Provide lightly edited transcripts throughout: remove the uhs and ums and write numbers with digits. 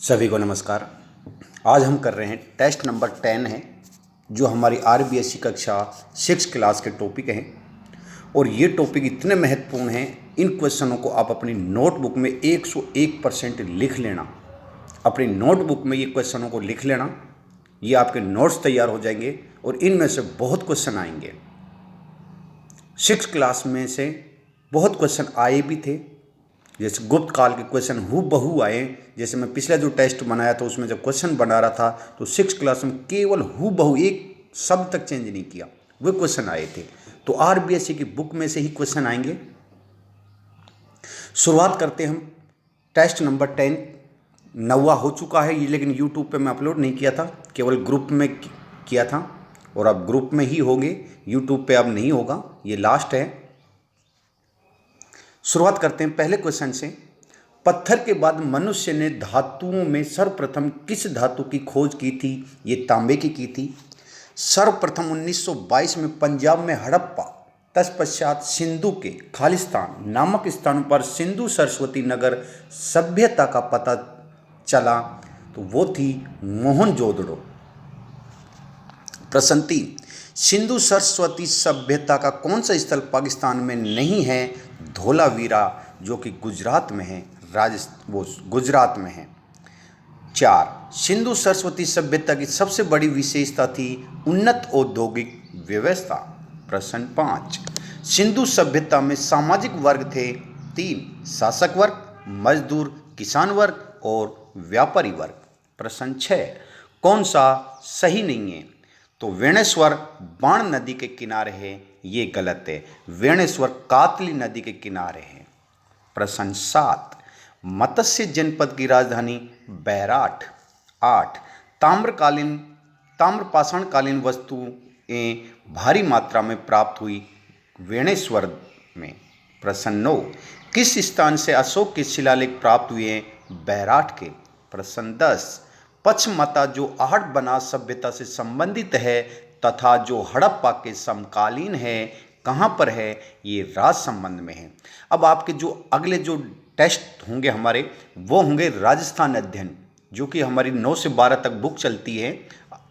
सभी को नमस्कार। आज हम कर रहे हैं टेस्ट नंबर 10 है, जो हमारी आरबीएससी कक्षा 6 क्लास के टॉपिक हैं। और ये टॉपिक इतने महत्वपूर्ण हैं, इन क्वेश्चनों को आप अपनी नोटबुक में 101% लिख लेना। अपनी नोटबुक में ये क्वेश्चनों को लिख लेना, ये आपके नोट्स तैयार हो जाएंगे और इनमें से बहुत क्वेश्चन आएंगे। 6 क्लास में से बहुत क्वेश्चन आए भी थे, जैसे गुप्त काल के क्वेश्चन हूबहू आए। जैसे मैं पिछला जो टेस्ट बनाया था उसमें जब क्वेश्चन बना रहा था तो 6 क्लास में केवल हूबहू एक शब्द तक चेंज नहीं किया, वो क्वेश्चन आए थे। तो आरबीएससी की बुक में से ही क्वेश्चन आएंगे। शुरुआत करते हैं हम टेस्ट नंबर 10। 9वां हो चुका है ये, लेकिन यूट्यूब पे मैं अपलोड नहीं किया था, केवल ग्रुप में किया था और अब ग्रुप में ही होंगे, यूट्यूब पे अब नहीं होगा, ये लास्ट है। शुरुआत करते हैं पहले क्वेश्चन से। पत्थर के बाद मनुष्य ने धातुओं में सर्वप्रथम किस धातु की खोज की थी? ये तांबे की थी। सर्वप्रथम 1922 में पंजाब में हड़प्पा, तत्पश्चात सिंधु के खालिस्तान नामक स्थान पर सिंधु सरस्वती नगर सभ्यता का पता चला, तो वो थी मोहनजोदड़ो। प्रश्न 3, सिंधु सरस्वती सभ्यता का कौन सा स्थल पाकिस्तान में नहीं है? धोलावीरा, जो कि गुजरात में है, वो गुजरात में है। 4, सिंधु सरस्वती सभ्यता की सबसे बड़ी विशेषता थी उन्नत औद्योगिक व्यवस्था। प्रश्न 5, सिंधु सभ्यता में सामाजिक वर्ग थे 3, शासक वर्ग, मजदूर, किसान वर्ग और व्यापारी वर्ग। प्रश्न 6, कौन सा सही नहीं है? तो वेणेश्वर बाण नदी के किनारे है, ये गलत है। वेणेश्वर कातली नदी के किनारे है। प्रश्न 7, मत्स्य जनपद की राजधानी बैराठ। 8, ताम्रपाषाणकालीन वस्तुएं भारी मात्रा में प्राप्त हुई वेणेश्वर में। प्रश्न 9, किस स्थान से अशोक के शिलालेख प्राप्त हुए हैं? बैराठ के। प्रश्न 10, पचमता जो आहट-बनास सभ्यता से संबंधित है तथा जो हड़प्पा के समकालीन है, कहाँ पर है? ये राज संबंध में है। अब आपके जो अगले जो टेस्ट होंगे हमारे, वो होंगे राजस्थान अध्ययन, जो कि हमारी 9 से 12 तक बुक चलती है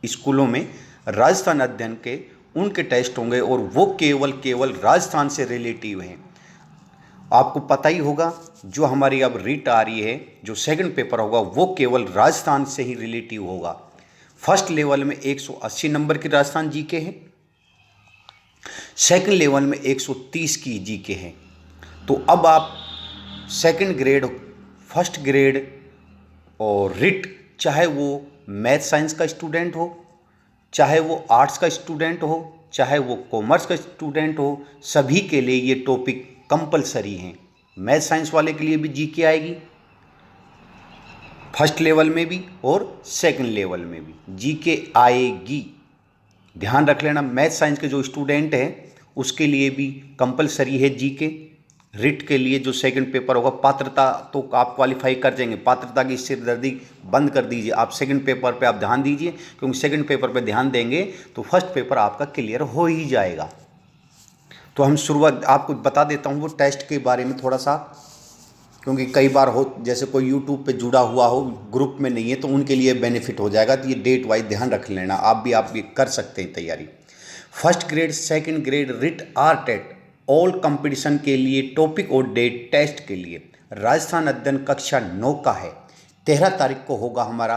स्कूलों में। राजस्थान अध्ययन के उनके टेस्ट होंगे और वो केवल राजस्थान से रिलेटिव हैं। आपको पता ही होगा, जो हमारी अब रीट आ रही है, जो सेकंड पेपर होगा, वो केवल राजस्थान से ही रिलेटिव होगा। फर्स्ट लेवल में 180 नंबर की राजस्थान जीके है, सेकंड लेवल में 130 की जीके है। तो अब आप सेकंड ग्रेड, फर्स्ट ग्रेड और रिट, चाहे वो मैथ साइंस का स्टूडेंट हो, चाहे वो आर्ट्स का स्टूडेंट हो, चाहे वो कॉमर्स का स्टूडेंट हो, सभी के लिए ये टॉपिक कंपलसरी हैं। मैथ साइंस वाले के लिए भी जीके आएगी, फर्स्ट लेवल में भी और सेकंड लेवल में भी जीके आएगी। ध्यान रख लेना, मैथ साइंस के जो स्टूडेंट हैं उसके लिए भी कंपलसरी है जीके। रिट के लिए जो सेकंड पेपर होगा, पात्रता तो आप क्वालिफाई कर जाएंगे, पात्रता की सिरदर्दी बंद कर दीजिए। आप सेकंड पेपर पे आप ध्यान दीजिए, क्योंकि सेकंड पेपर पे ध्यान देंगे तो फर्स्ट पेपर आपका क्लियर हो ही जाएगा। तो हम शुरुआत आपको बता देता हूँ वो टेस्ट के बारे में थोड़ा सा, क्योंकि कई बार हो जैसे कोई यूट्यूब पे जुड़ा हुआ हो, ग्रुप में नहीं है, तो उनके लिए बेनिफिट हो जाएगा। तो ये डेट वाइज ध्यान रख लेना, आप भी कर सकते हैं तैयारी। First grade, second grade, REET, RTET all competition के लिए टॉपिक और डेट टेस्ट के लिए राजस्थान अध्ययन कक्षा 9 का है। 13 तारीख को होगा हमारा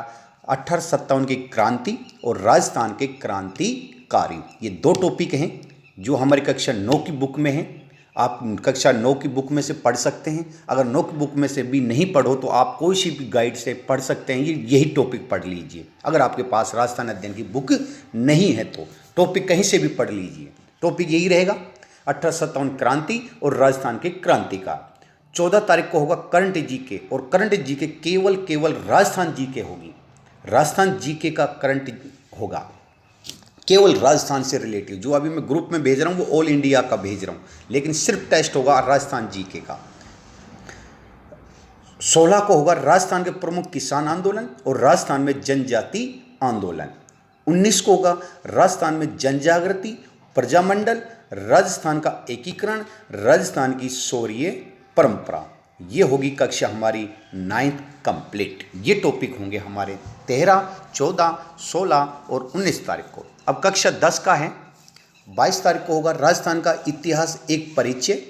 1857 की क्रांति और राजस्थान के क्रांतिकारी। ये 2 टॉपिक हैं जो हमारी कक्षा 9 की बुक में है। आप कक्षा 9 की बुक में से पढ़ सकते हैं। अगर 9 की बुक में से भी नहीं पढ़ो तो आप कोई सी भी गाइड से पढ़ सकते हैं, यही टॉपिक पढ़ लीजिए। अगर आपके पास राजस्थान अध्ययन की बुक नहीं है तो टॉपिक कहीं से भी पढ़ लीजिए, टॉपिक यही रहेगा 1857 क्रांति और राजस्थान के क्रांतिकार। 14 तारीख को होगा करंट जीके, और करंट जीके केवल राजस्थान जीके होगी। राजस्थान जीके का करंट होगा, केवल राजस्थान से रिलेटिव। जो अभी मैं ग्रुप में भेज रहा हूँ वो ऑल इंडिया का भेज रहा हूँ, लेकिन सिर्फ टेस्ट होगा राजस्थान जीके का। 16 को होगा राजस्थान के प्रमुख किसान आंदोलन और राजस्थान में जनजाति आंदोलन। 19 को होगा राजस्थान में जनजागृति, प्रजामंडल, राजस्थान का एकीकरण, राजस्थान की शौर्य परंपरा। ये होगी कक्षा हमारी 9th कंप्लीट। ये टॉपिक होंगे हमारे 13, 14, 16 और 19 तारीख को। अब कक्षा 10 का है, 22 तारीख को होगा राजस्थान का इतिहास एक परिचय,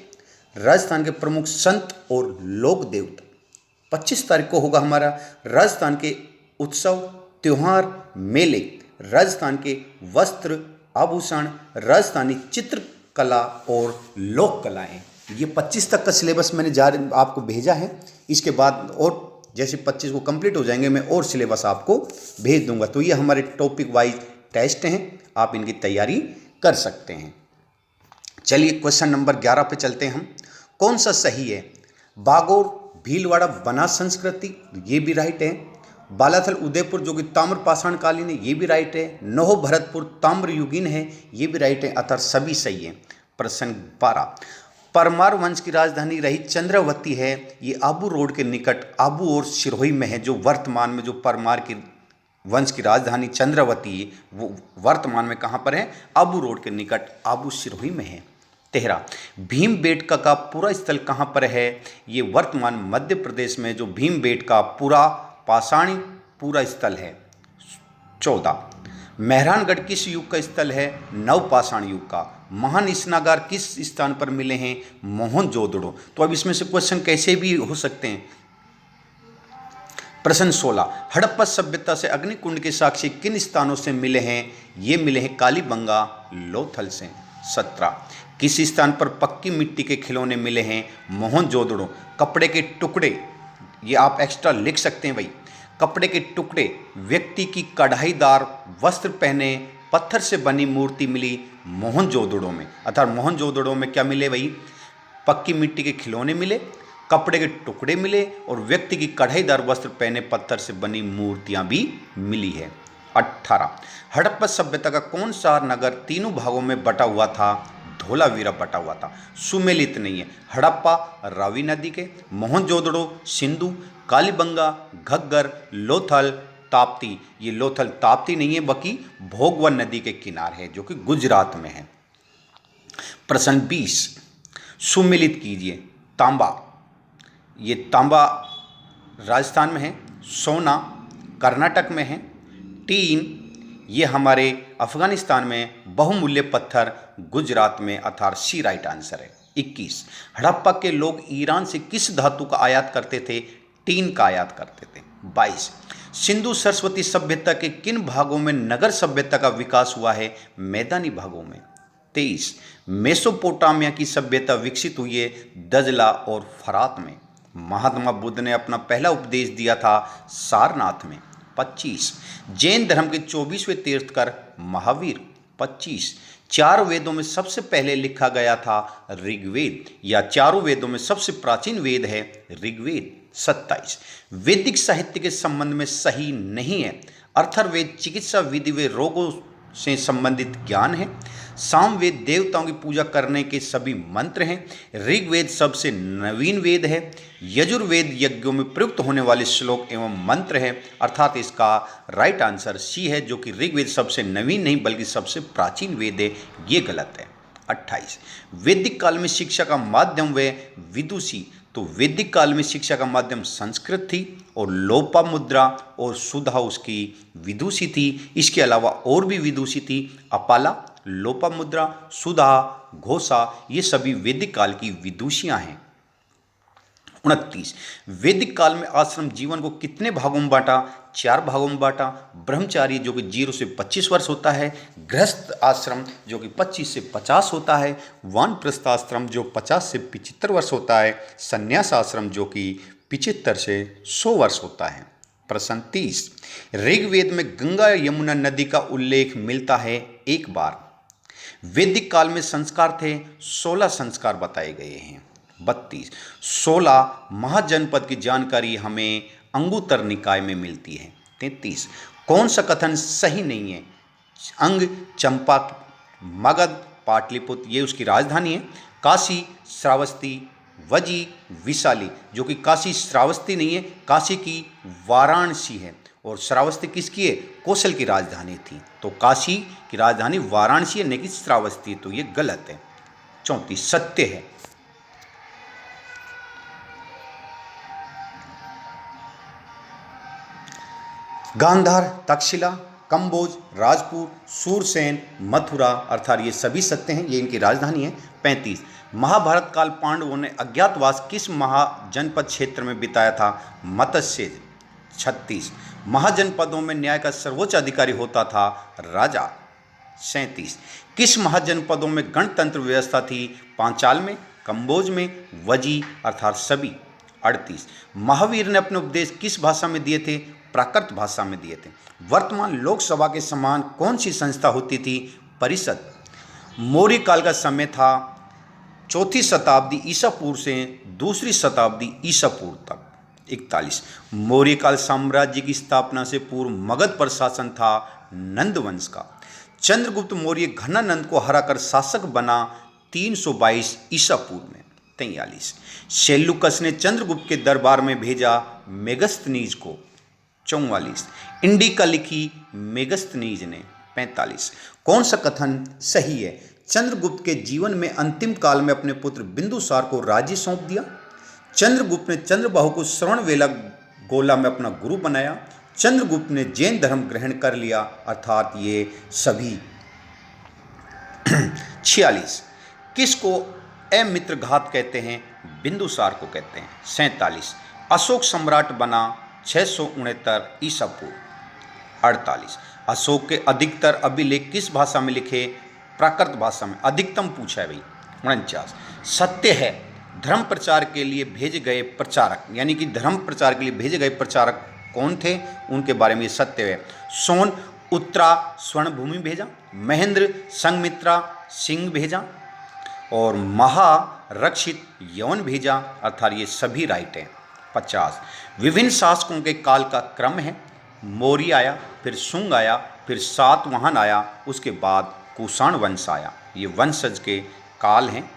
राजस्थान के प्रमुख संत और लोक देवता। 25 तारीख को होगा हमारा राजस्थान के उत्सव, त्योहार, मेले, राजस्थान के वस्त्र, आभूषण, राजस्थानी चित्रकला और लोक कलाएँ। ये 25 तक का सिलेबस मैंने आपको भेजा है। इसके बाद और जैसे 25 को कंप्लीट हो जाएंगे मैं और सिलेबस आपको भेज दूंगा। तो ये हमारे टॉपिक वाइज टेस्ट हैं, आप इनकी तैयारी कर सकते हैं। चलिए क्वेश्चन नंबर 11 पे चलते हैं हम। कौन सा सही है? बागोर भीलवाड़ा बनास संस्कृति, ये भी राइट है। बालाथल उदयपुर जो कि ताम्र पाषाण कालीन है, ये भी राइट है। नोहो भरतपुर ताम्र युगीन है, ये भी राइट है। अतः सभी सही है। प्रश्न 12, परमार वंश की राजधानी रही चंद्रवती है, ये आबू रोड के निकट आबू और सिरोही में है। जो वर्तमान में जो परमार की वंश की राजधानी चंद्रवती है वो वर्तमान में कहाँ पर है? आबू रोड के निकट आबू सिरोही में है। 13, भीमबेटका का पूरा स्थल कहाँ पर है? ये वर्तमान मध्य प्रदेश में जो भीमबेटका पूरा पाषाणी पूरा स्थल है। 14, मेहरानगढ़ किस युग का स्थल है? नवपाषाण युग का। महान स्नागार किस स्थान पर मिले हैं? मोहनजोदड़ो। तो अब इसमें से क्वेश्चन कैसे भी हो सकते हैं। प्रश्न 16, हड़प्पा सभ्यता से अग्निकुंड के साक्ष्य किन स्थानों से मिले हैं? ये मिले हैं कालीबंगा, लोथल से। 17, किस स्थान पर पक्की मिट्टी के खिलौने मिले हैं? मोहनजोदड़ो। कपड़े के टुकड़े, ये आप एक्स्ट्रा लिख सकते हैं भाई। कपड़े के टुकड़े, व्यक्ति की कढ़ाईदार वस्त्र पहने पत्थर से बनी मूर्ति मिली मोहनजोदड़ो में। अर्थात मोहनजोदड़ो में क्या मिले भाई? पक्की मिट्टी के खिलौने मिले, कपड़े के टुकड़े मिले और व्यक्ति की कढ़ाईदार वस्त्र पहने पत्थर से बनी मूर्तियां भी मिली है। 18, हड़प्पा सभ्यता का कौन सा नगर तीनों भागों में बटा हुआ था? धोलावीरा बटा हुआ था। सुमेलित नहीं है। हड़प्पा रावी नदी के, मोहनजोदड़ो सिंधु, कालीबंगा घग्गर, लोथल ताप्ती। ये लोथल ताप्ती नहीं है बल्कि भोगवन नदी के किनारे है जो कि गुजरात में है। प्रश्न 20, सुमेलित कीजिए। तांबा, ये तांबा राजस्थान में है। सोना कर्नाटक में है। टीन ये हमारे अफगानिस्तान में। बहुमूल्य पत्थर गुजरात में, अर्थात सी राइट आंसर है। 21, हड़प्पा के लोग ईरान से किस धातु का आयात करते थे? टीन का आयात करते थे। 22, सिंधु सरस्वती सभ्यता के किन भागों में नगर सभ्यता का विकास हुआ है? मैदानी भागों में। 23, मेसोपोटामिया की सभ्यता विकसित हुई है दजला और फरात में। महात्मा बुद्ध ने अपना पहला उपदेश दिया था सारनाथ में। 25, जैन धर्म के 24वें तीर्थकर महावीर। 25, चार वेदों में सबसे पहले लिखा गया था ऋग्वेद, या चारों वेदों में सबसे प्राचीन वेद है ऋग्वेद। 27, वैदिक साहित्य के संबंध में सही नहीं है। अथर्ववेद चिकित्सा विधि व रोगों से संबंधित ज्ञान है। सामवेद देवताओं की पूजा करने के सभी मंत्र हैं। ऋग्वेद सबसे नवीन वेद है। यजुर्वेद यज्ञों में प्रयुक्त होने वाले श्लोक एवं मंत्र है। अर्थात इसका राइट आंसर सी है, जो कि ऋग्वेद सबसे नवीन नहीं बल्कि सबसे प्राचीन वेद है। ये गलत है। 28, वैदिक काल में शिक्षा का माध्यम व विदुषी। तो वैदिक काल में शिक्षा का माध्यम संस्कृत थी और लोपामुद्रा और सुधा उसकी विदुषी थी। इसके अलावा और भी विदुषी थी, अपाला, लोपामुद्रा, सुधा, घोषा, ये सभी वैदिक काल की विदुषियां हैं। 29, वैदिक काल में आश्रम जीवन को कितने भागों में बांटा? 4 भागों में बांटा। ब्रह्मचारी जो कि 0 से 25 वर्ष होता है, गृहस्थ आश्रम जो कि 25 से 50 होता है, वानप्रस्थ आश्रम जो 50 से 75 वर्ष होता है, संन्यास आश्रम जो कि 75 से 100 वर्ष होता है। प्रश्न 30, ऋग्वेद में गंगा यमुना नदी का उल्लेख मिलता है एक बार। वैदिक काल में संस्कार थे 16 संस्कार बताए गए हैं। 32, 16 महाजनपद की जानकारी हमें अंगुत्तर निकाय में मिलती है। 33, कौन सा कथन सही नहीं है? अंग, चंपा, मगध, पाटलिपुत्र ये उसकी राजधानी है। काशी, श्रावस्ती, वजी, विशाली, जो कि काशी श्रावस्ती नहीं है, काशी की वाराणसी है। और श्रावस्ती किसकी है? कौशल की राजधानी थी। तो काशी की राजधानी वाराणसी है, नहीं कि श्रावस्ती। तो ये गलत है। 34, सत्य है। गांधार, तक्षशिला, कंबोज, राजपुर, सूरसेन, मथुरा अर्थात ये सभी सत्य हैं, ये इनकी राजधानी है। 35 महाभारत काल पांडवों ने अज्ञातवास किस महाजनपद क्षेत्र में बिताया था? मत्स्य। 36 महाजनपदों में न्याय का सर्वोच्च अधिकारी होता था राजा। 37 किस महाजनपदों में गणतंत्र व्यवस्था थी? पांचाल में, कंबोज में, वजी अर्थात सभी। 38 महावीर ने अपने उपदेश किस भाषा में दिए थे? प्राकृत भाषा में दिए थे। वर्तमान लोकसभा के समान कौन सी संस्था होती थी? परिषद। मौर्य काल का समय था 4वीं शताब्दी ईसा पूर्व से 2री शताब्दी ईसा पूर्व तक। 41 मौर्य काल साम्राज्य की स्थापना से पूर्व मगध पर शासन था नंद वंश का। चंद्रगुप्त मौर्य घनानंद को हराकर शासक बना 322 ईसा पूर्व में। 43 सेल्यूकस ने चंद्रगुप्त के दरबार में भेजा मेगस्थनीज को। 44 इंडिका लिखी मेगस्थनीज ने। 45 कौन सा कथन सही है? चंद्रगुप्त के जीवन में अंतिम काल में अपने पुत्र बिंदुसार को राज्य सौंप दिया। चंद्रगुप्त ने चंद्रबाहु को श्रवणबेला गोला में अपना गुरु बनाया। चंद्रगुप्त ने जैन धर्म ग्रहण कर लिया अर्थात ये सभी। 46 किसको अमित्रघात कहते हैं? बिंदुसार को कहते हैं। 47 अशोक सम्राट बना 669 ईसा पूर्व। 48 अशोक के अधिकतर अभिलेख किस भाषा में लिखे? प्राकृत भाषा में। अधिकतम पूछा है भाई। 49 सत्य है धर्म प्रचार के लिए भेजे गए प्रचारक, यानी कि धर्म प्रचार के लिए भेजे गए प्रचारक कौन थे? उनके बारे में ये सत्य है। सोन उत्तरा स्वर्णभूमि भेजा, महेंद्र संघमित्रा सिंह भेजा और महारक्षित यवन भेजा अर्थात ये सभी राइट हैं। 50 विभिन्न शासकों के काल का क्रम है। मौर्य आया, फिर शुंग आया, फिर सातवाहन आया, उसके बाद कुषाण वंश आया। ये वंशज के काल हैं।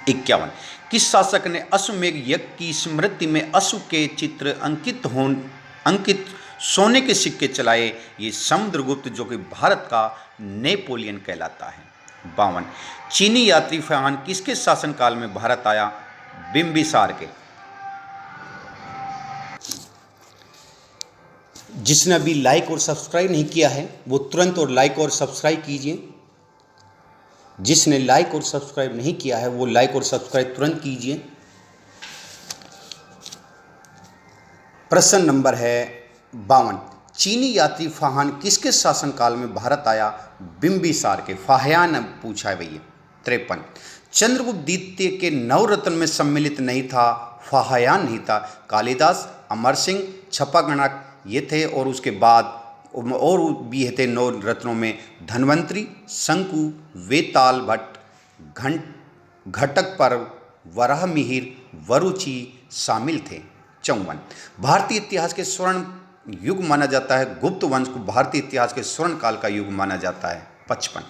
51 किस शासक ने अश्वमेघ यज्ञ की स्मृति में अश्व के चित्र अंकित सोने के सिक्के चलाए? ये समुद्रगुप्त जो कि भारत का नेपोलियन कहलाता है। 52 चीनी यात्री फहान किसके शासनकाल में भारत आया? बिंबिसार के। जिसने अभी लाइक और सब्सक्राइब नहीं किया है वो तुरंत और लाइक और सब्सक्राइब कीजिए। जिसने लाइक और सब्सक्राइब नहीं किया है वो लाइक और सब्सक्राइब तुरंत कीजिए। प्रश्न नंबर है 52 चीनी यात्री फाहान किसके शासनकाल में भारत आया? बिंबिसार के। फाहयान पूछा है भैया। 53 चंद्रगुप्त द्वितीय के नवरत्न में सम्मिलित नहीं था? फाहयान नहीं था। कालिदास, अमर सिंह, छपागणक ये थे और उसके बाद और भी थे नौ रत्नों में धन्वंतरी, शंकु, वेताल भट्ट, घटक पर्व, वराह मिहिर, वरुचि शामिल थे। 54 भारतीय इतिहास के स्वर्ण युग माना जाता है। गुप्त वंश को भारतीय इतिहास के स्वर्ण काल का युग माना जाता है। 55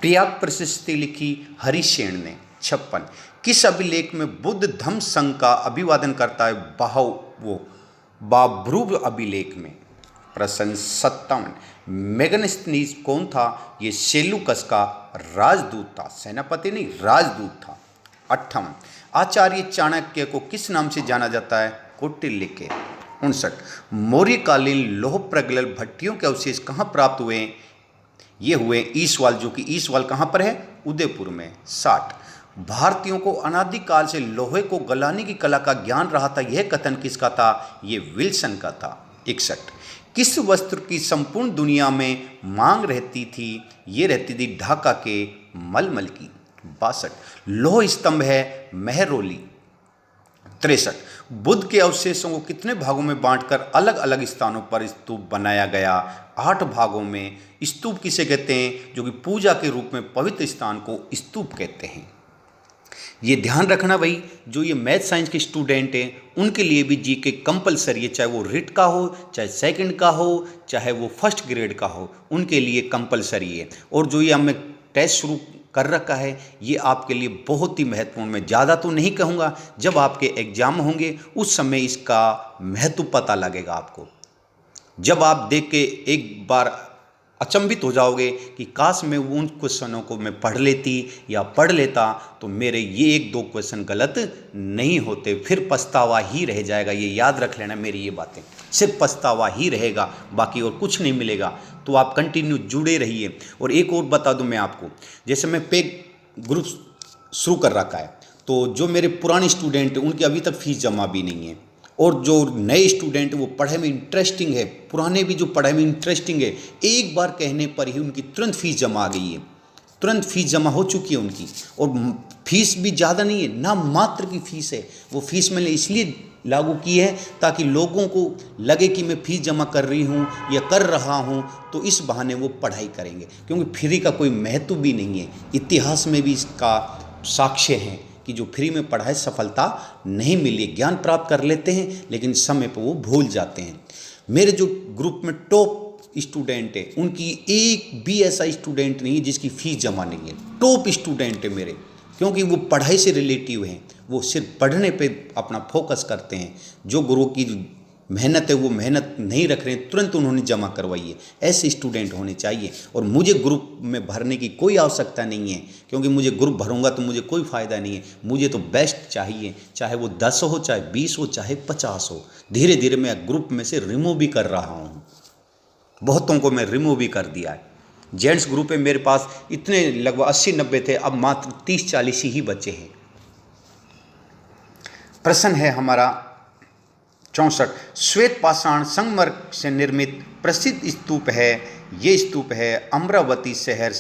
प्रयाग प्रशस्ति लिखी हरिसेन ने। 56 किस अभिलेख में बुद्ध धम्म संघ का अभिवादन करता है? बाब्रू अभिलेख में। प्रश्न 57 मेगस्थनीज कौन था? ये सेल्यूकस का राजदूत था, सेनापति नहीं राजदूत था। 58 आचार्य चाणक्य को किस नाम से जाना जाता है? कौटिल्य के। 59 मौर्यकालीन लौह प्रगल्भ भट्टियों के अवशेष कहाँ प्राप्त हुए? ये हुए ईसवाल, जो कि ईसवाल कहाँ पर है? उदयपुर में। 60 भारतीयों को अनादिकाल से लोहे को गलाने की कला का ज्ञान रहा था, यह कथन किसका था? ये विल्सन का था। 61 किस वस्त्र की संपूर्ण दुनिया में मांग रहती थी? ये रहती थी ढाका के मलमल की। 62 लौह स्तंभ है मेहरौली। 63 बुद्ध के अवशेषों को कितने भागों में बांटकर अलग अलग स्थानों पर स्तूप बनाया गया? 8 भागों में। स्तूप किसे कहते हैं? जो कि पूजा के रूप में पवित्र स्थान को स्तूप कहते हैं। ये ध्यान रखना भाई, जो ये मैथ साइंस के स्टूडेंट हैं उनके लिए भी जीके कंपलसरी है, चाहे वो रिट का हो, चाहे सेकंड का हो, चाहे वो फर्स्ट ग्रेड का हो, उनके लिए कंपलसरी है। और जो ये हमने टेस्ट शुरू कर रखा है ये आपके लिए बहुत ही महत्वपूर्ण, मैं ज़्यादा तो नहीं कहूँगा, जब आपके एग्जाम होंगे उस समय इसका महत्व पता लगेगा आपको। जब आप देख के एक बार अचंभित हो जाओगे कि काश मैं उन क्वेश्चनों को मैं पढ़ लेती या पढ़ लेता तो मेरे ये एक दो क्वेश्चन गलत नहीं होते, फिर पछतावा ही रह जाएगा। ये याद रख लेना मेरी ये बातें, सिर्फ पछतावा ही रहेगा, बाकी और कुछ नहीं मिलेगा। तो आप कंटिन्यू जुड़े रहिए। और एक और बता दूं मैं आपको, जैसे मैं पे ग्रुप शुरू कर रखा है, तो जो मेरे पुराने स्टूडेंट हैं उनकी अभी तक फीस जमा भी नहीं है, और जो नए स्टूडेंट वो पढ़ाई में इंटरेस्टिंग है, पुराने भी जो पढ़ाई में इंटरेस्टिंग है, एक बार कहने पर ही उनकी तुरंत फीस जमा आ गई है, तुरंत फीस जमा हो चुकी है उनकी। और फीस भी ज़्यादा नहीं है, ना मात्र की फीस है। वो फीस मैंने इसलिए लागू की है ताकि लोगों को लगे कि मैं फीस जमा कर रही हूँ या कर रहा हूँ, तो इस बहाने वो पढ़ाई करेंगे, क्योंकि फ्री का कोई महत्व भी नहीं है। इतिहास में भी इसका साक्ष्य है कि जो फ्री में पढ़ाई सफलता नहीं मिली, ज्ञान प्राप्त कर लेते हैं लेकिन समय पर वो भूल जाते हैं। मेरे जो ग्रुप में टॉप स्टूडेंट है, उनकी एक भी ऐसा स्टूडेंट नहीं है जिसकी फीस जमा नहीं है। टॉप स्टूडेंट है मेरे, क्योंकि वो पढ़ाई से रिलेटिव हैं, वो सिर्फ पढ़ने पे अपना फोकस करते हैं। जो गुरु की मेहनत है वो मेहनत नहीं रख रहे हैं, तुरंत उन्होंने जमा करवाई है। ऐसे स्टूडेंट होने चाहिए। और मुझे ग्रुप में भरने की कोई आवश्यकता नहीं है, क्योंकि मुझे ग्रुप भरूंगा तो मुझे कोई फ़ायदा नहीं है। मुझे तो बेस्ट चाहिए, चाहे वो 10 हो, चाहे 20 हो, चाहे 50 हो। धीरे धीरे मैं ग्रुप में से रिमूव भी कर रहा हूँ, बहुतों को मैं रिमूव भी कर दिया है। जेंट्स ग्रुप में मेरे पास इतने लगभग 80-90 थे, अब मात्र 30-40 ही बचे हैं। प्रश्न है हमारा 64। श्वेत पाषाण संगमरमर से निर्मित प्रसिद्ध स्तूप है। ये स्तूप है अमरावती शहर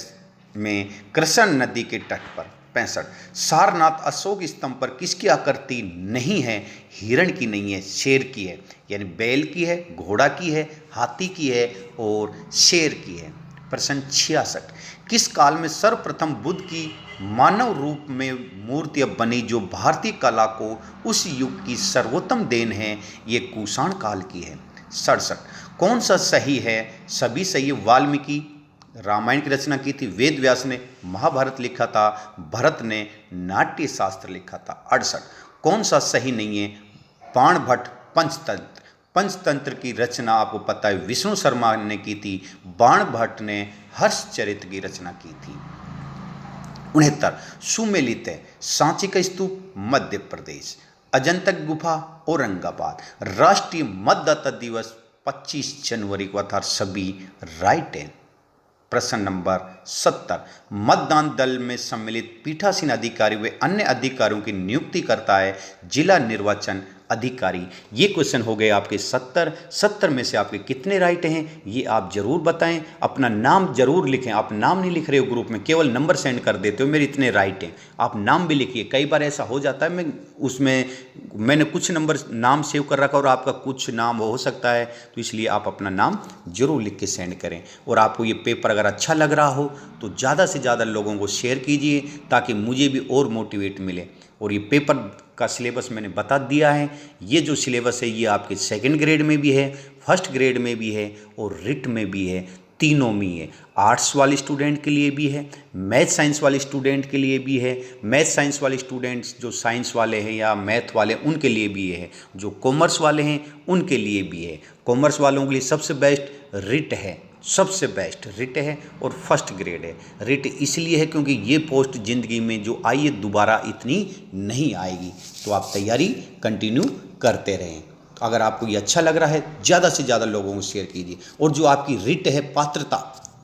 में कृष्ण नदी के तट पर। 65। सारनाथ अशोक स्तंभ पर किसकी आकृति नहीं है? हिरण की नहीं है, शेर की है। यानी बैल की है, घोड़ा की है, हाथी की है और शेर की है। प्रश्न 66। किस काल में सर्वप्रथम बुद्ध की मानव रूप में मूर्तियाँ बनी जो भारतीय कला को उस युग की सर्वोत्तम देन है? ये कुषाण काल की है। 67। कौन सा सही है? सभी सही है। वाल्मीकि रामायण की रचना की थी, वेद व्यास ने महाभारत लिखा था, भरत ने नाट्य शास्त्र लिखा था। 68। कौन सा सही नहीं है? बाणभट्ट पंचतंत्र, पंचतंत्र की रचना आपको पता है विष्णु शर्मा ने की थी, बाणभट्ट ने हर्षचरित्र की रचना की थी। 69। सुमेलित है। सांची का स्तूप मध्य प्रदेश। अजंता गुफा औरंगाबाद। राष्ट्रीय मतदाता दिवस 25 जनवरी को, अर्थात सभी राइट है। प्रश्न नंबर 70। मतदान दल में सम्मिलित पीठासीन अधिकारी व अन्य अधिकारियों की नियुक्ति करता है जिला निर्वाचन अधिकारी। ये क्वेश्चन हो गए आपके 70 में से आपके कितने राइट हैं ये आप जरूर बताएं। अपना नाम जरूर लिखें। आप नाम नहीं लिख रहे हो ग्रुप में, केवल नंबर सेंड कर देते हो मेरे इतने राइट हैं। आप नाम भी लिखिए। कई बार ऐसा हो जाता है मैंने कुछ नंबर नाम सेव कर रखा और आपका कुछ नाम हो सकता है, तो इसलिए आप अपना नाम जरूर लिख के सेंड करें। और आपको ये पेपर अगर अच्छा लग रहा हो तो ज़्यादा से ज़्यादा लोगों को शेयर कीजिए ताकि मुझे भी और मोटिवेट मिले। और ये पेपर का सिलेबस मैंने बता दिया है। ये जो सिलेबस है ये आपके सेकंड ग्रेड में भी है, फर्स्ट ग्रेड में भी है और रिट में भी है, तीनों में है। आर्ट्स वाले स्टूडेंट के लिए भी है, मैथ साइंस वाले स्टूडेंट के लिए भी है। मैथ साइंस वाले स्टूडेंट्स जो साइंस वाले हैं या मैथ वाले उनके लिए भी है, जो कॉमर्स वाले हैं उनके लिए भी है। कॉमर्स वालों के लिए सबसे बेस्ट रिट है, सबसे बेस्ट रिट है और फर्स्ट ग्रेड है। रिट इसलिए है क्योंकि ये पोस्ट ज़िंदगी में जो आई है दोबारा इतनी नहीं आएगी, तो आप तैयारी कंटिन्यू करते रहें। अगर आपको ये अच्छा लग रहा है ज़्यादा से ज़्यादा लोगों को शेयर कीजिए। और जो आपकी रिट है पात्रता,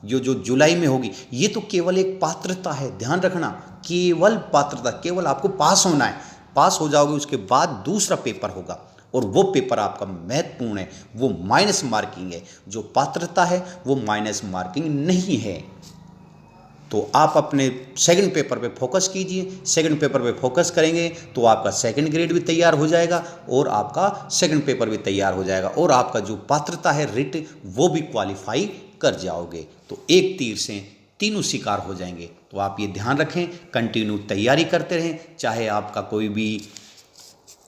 जो जुलाई में होगी, ये तो केवल एक पात्रता है, ध्यान रखना, केवल पात्रता, केवल आपको पास होना है। पास हो जाओगे उसके बाद दूसरा पेपर होगा और वो पेपर आपका महत्वपूर्ण है, वो माइनस मार्किंग है। जो पात्रता है वो माइनस मार्किंग नहीं है। तो आप अपने सेकंड पेपर पे फोकस कीजिए। सेकंड पेपर पे फोकस करेंगे तो आपका सेकंड ग्रेड भी तैयार हो जाएगा और आपका सेकंड पेपर भी तैयार हो जाएगा और आपका जो पात्रता है रिट वो भी क्वालिफाई कर जाओगे। तो एक तीर से तीनों शिकार हो जाएंगे। तो आप ये ध्यान रखें, कंटिन्यू तैयारी करते रहें। चाहे आपका कोई भी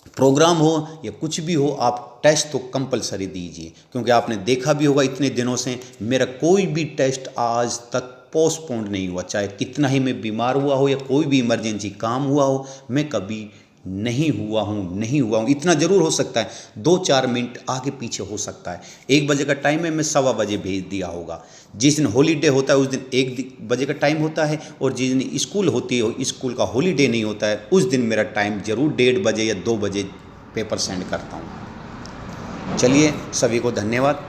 प्रोग्राम हो या कुछ भी हो, आप टेस्ट तो कंपलसरी दीजिए, क्योंकि आपने देखा भी होगा इतने दिनों से मेरा कोई भी टेस्ट आज तक पोस्टपोन्ड नहीं हुआ। चाहे कितना ही मैं बीमार हुआ हो या कोई भी इमरजेंसी काम हुआ हो, मैं कभी नहीं हुआ हूँ, इतना ज़रूर हो सकता है, 2-4 मिनट आगे पीछे हो सकता है। 1 बजे का टाइम है, मैं 1:15 बजे भेज दिया होगा। जिस दिन हॉलीडे होता है उस दिन 1 बजे का टाइम होता है, और जिस दिन स्कूल होती है, स्कूल का हॉलीडे नहीं होता है, उस दिन मेरा टाइम ज़रूर 1:30 बजे या 2 बजे पेपर सेंड करता हूँ। चलिए, सभी को धन्यवाद।